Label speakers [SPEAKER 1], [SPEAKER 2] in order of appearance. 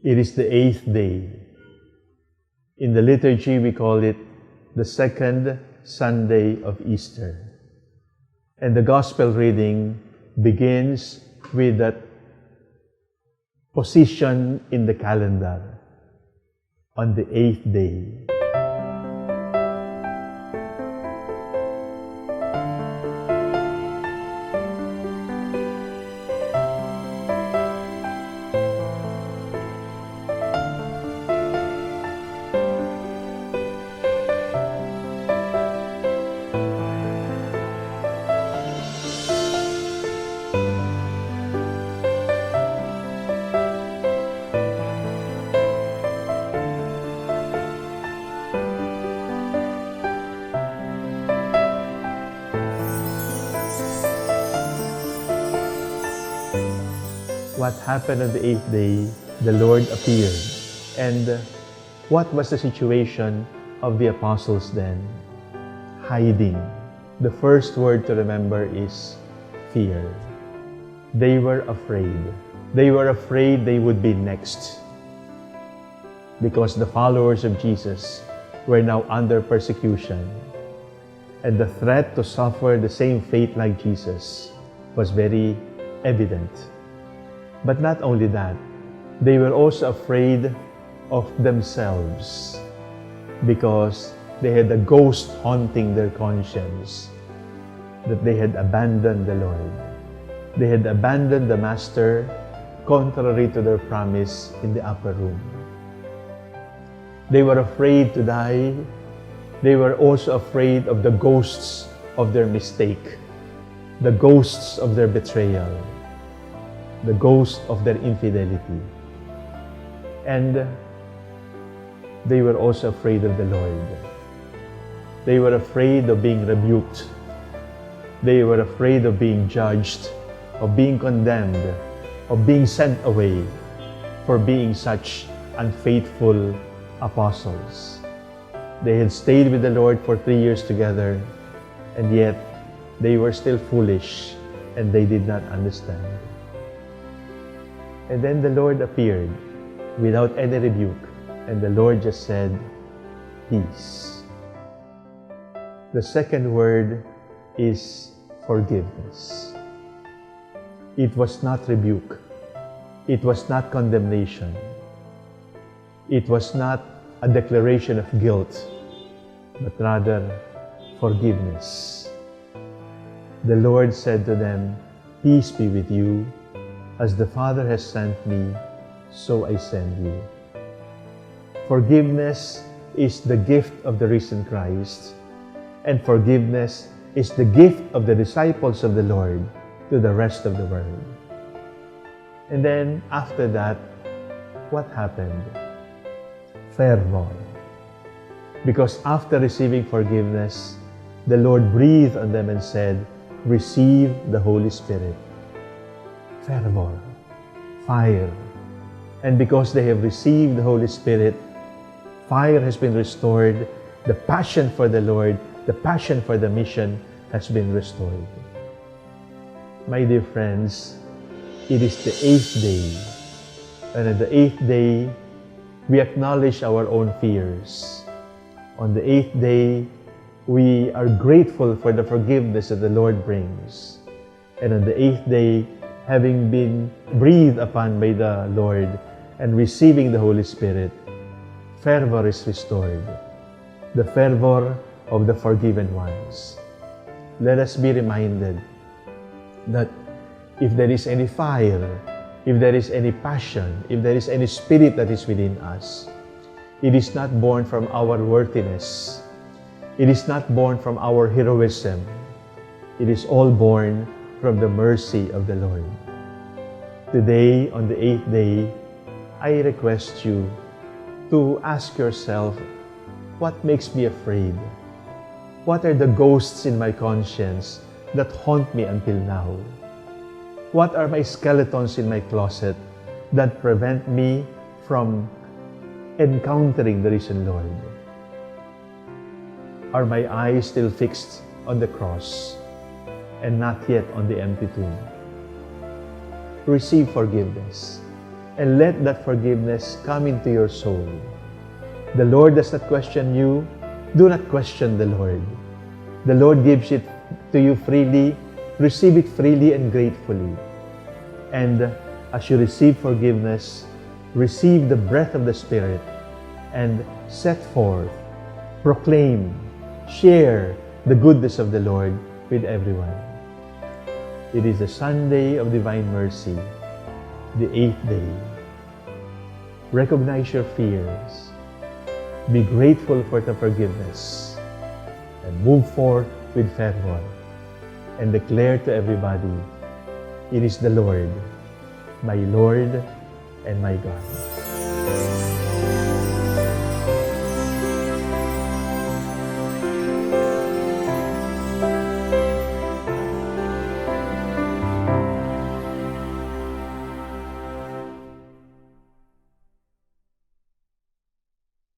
[SPEAKER 1] It is the 8th day. In the liturgy, we call it the second Sunday of Easter. And the Gospel reading begins with that position in the calendar on the 8th day. What happened on the 8th day? The Lord appeared. And what was the situation of the apostles then? Hiding. The first word to remember is fear. They were afraid. They were afraid they would be next. Because the followers of Jesus were now under persecution. And the threat to suffer the same fate like Jesus was very evident. But not only that, they were also afraid of themselves because they had a ghost haunting their conscience, that they had abandoned the Lord. They had abandoned the Master contrary to their promise in the upper room. They were afraid to die. They were also afraid of the ghosts of their mistake, the ghosts of their betrayal, the ghost of their infidelity. And they were also afraid of the Lord. They were afraid of being rebuked. They were afraid of being judged, of being condemned, of being sent away for being such unfaithful apostles. They had stayed with the Lord for 3 years together, and yet they were still foolish and they did not understand. And then the Lord appeared without any rebuke, and the Lord just said, peace. The second word is forgiveness. It was not rebuke. It was not condemnation. It was not a declaration of guilt, but rather forgiveness. The Lord said to them, peace be with you. As the Father has sent me, so I send you. Forgiveness is the gift of the risen Christ, and forgiveness is the gift of the disciples of the Lord to the rest of the world. And then after that, what happened? Fervor. Because after receiving forgiveness, the Lord breathed on them and said, receive the Holy Spirit. Fervor, fire. And because they have received the Holy Spirit, fire has been restored. The passion for the Lord, the passion for the mission has been restored. My dear friends, it is the 8th day. And on the 8th day, we acknowledge our own fears. On the 8th day, we are grateful for the forgiveness that the Lord brings. And on the 8th day, having been breathed upon by the Lord and receiving the Holy Spirit, fervor is restored, the fervor of the forgiven ones. Let us be reminded that if there is any fire, if there is any passion, if there is any spirit that is within us, it is not born from our worthiness. It is not born from our heroism. It is all born from the mercy of the Lord. Today, on the 8th day, I request you to ask yourself, what makes me afraid? What are the ghosts in my conscience that haunt me until now? What are my skeletons in my closet that prevent me from encountering the risen Lord? Are my eyes still fixed on the cross and not yet on the empty tomb? Receive forgiveness. and let that forgiveness come into your soul. The Lord does not question you. Do not question the Lord. The Lord gives it to you freely. Receive it freely and gratefully. And as you receive forgiveness, receive the breath of the Spirit and set forth, proclaim, share the goodness of the Lord with everyone. It is the Sunday of Divine Mercy, the 8th day. Recognize your fears. Be grateful for the forgiveness and move forth with fervor and declare to everybody, it is the Lord, my Lord and my God.